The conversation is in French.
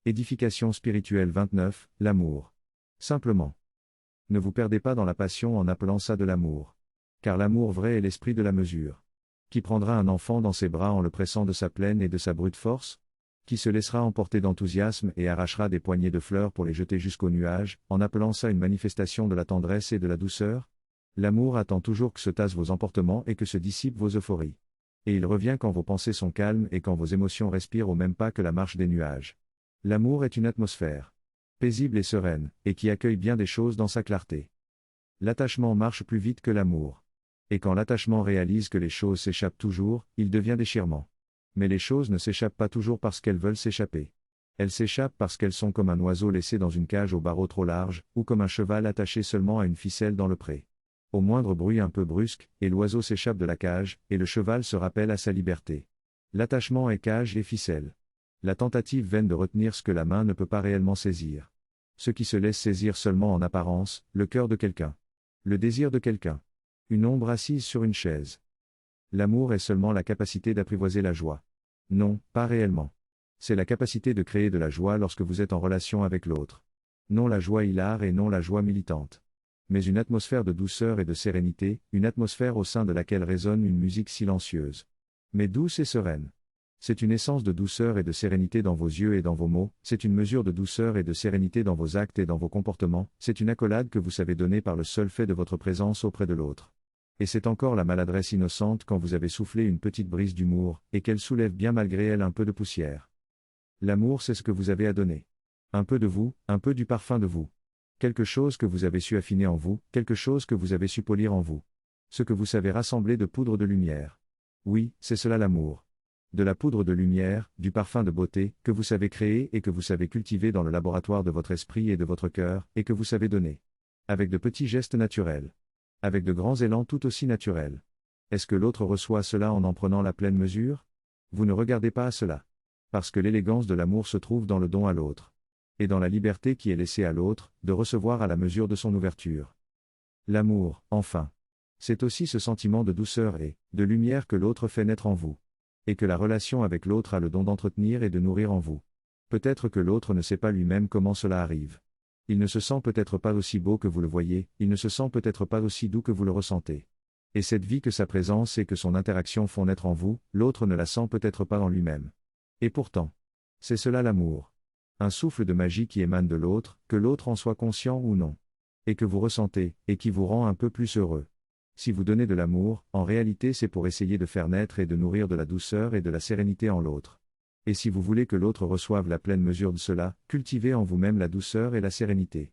Édification spirituelle 29, l'amour. Simplement. Ne vous perdez pas dans la passion en appelant ça de l'amour. Car l'amour vrai est l'esprit de la mesure. Qui prendra un enfant dans ses bras en le pressant de sa pleine et de sa brute force? Qui se laissera emporter d'enthousiasme et arrachera des poignées de fleurs pour les jeter jusqu'aux nuages, en appelant ça une manifestation de la tendresse et de la douceur? L'amour attend toujours que se tassent vos emportements et que se dissipent vos euphories. Et il revient quand vos pensées sont calmes et quand vos émotions respirent au même pas que la marche des nuages. L'amour est une atmosphère paisible et sereine, et qui accueille bien des choses dans sa clarté. L'attachement marche plus vite que l'amour. Et quand l'attachement réalise que les choses s'échappent toujours, il devient déchirement. Mais les choses ne s'échappent pas toujours parce qu'elles veulent s'échapper. Elles s'échappent parce qu'elles sont comme un oiseau laissé dans une cage au barreau trop large, ou comme un cheval attaché seulement à une ficelle dans le pré. Au moindre bruit un peu brusque, et l'oiseau s'échappe de la cage, et le cheval se rappelle à sa liberté. L'attachement est cage et ficelle. La tentative vaine de retenir ce que la main ne peut pas réellement saisir. Ce qui se laisse saisir seulement en apparence, le cœur de quelqu'un. Le désir de quelqu'un. Une ombre assise sur une chaise. L'amour est seulement la capacité d'apprivoiser la joie. Non, pas réellement. C'est la capacité de créer de la joie lorsque vous êtes en relation avec l'autre. Non la joie hilare et non la joie militante. Mais une atmosphère de douceur et de sérénité, une atmosphère au sein de laquelle résonne une musique silencieuse. Mais douce et sereine. C'est une essence de douceur et de sérénité dans vos yeux et dans vos mots, c'est une mesure de douceur et de sérénité dans vos actes et dans vos comportements, c'est une accolade que vous savez donner par le seul fait de votre présence auprès de l'autre. Et c'est encore la maladresse innocente quand vous avez soufflé une petite brise d'humour, et qu'elle soulève bien malgré elle un peu de poussière. L'amour c'est ce que vous avez à donner. Un peu de vous, un peu du parfum de vous. Quelque chose que vous avez su affiner en vous, quelque chose que vous avez su polir en vous. Ce que vous savez rassembler de poudre de lumière. Oui, c'est cela l'amour. De la poudre de lumière, du parfum de beauté, que vous savez créer et que vous savez cultiver dans le laboratoire de votre esprit et de votre cœur, et que vous savez donner. Avec de petits gestes naturels. Avec de grands élans tout aussi naturels. Est-ce que l'autre reçoit cela en prenant la pleine mesure? Vous ne regardez pas à cela. Parce que l'élégance de l'amour se trouve dans le don à l'autre. Et dans la liberté qui est laissée à l'autre, de recevoir à la mesure de son ouverture. L'amour, enfin. C'est aussi ce sentiment de douceur et de lumière que l'autre fait naître en vous. Et que la relation avec l'autre a le don d'entretenir et de nourrir en vous. Peut-être que l'autre ne sait pas lui-même comment cela arrive. Il ne se sent peut-être pas aussi beau que vous le voyez, il ne se sent peut-être pas aussi doux que vous le ressentez. Et cette vie que sa présence et que son interaction font naître en vous, l'autre ne la sent peut-être pas en lui-même. Et pourtant. C'est cela l'amour. Un souffle de magie qui émane de l'autre, que l'autre en soit conscient ou non. Et que vous ressentez, et qui vous rend un peu plus heureux. Si vous donnez de l'amour, en réalité c'est pour essayer de faire naître et de nourrir de la douceur et de la sérénité en l'autre. Et si vous voulez que l'autre reçoive la pleine mesure de cela, cultivez en vous-même la douceur et la sérénité.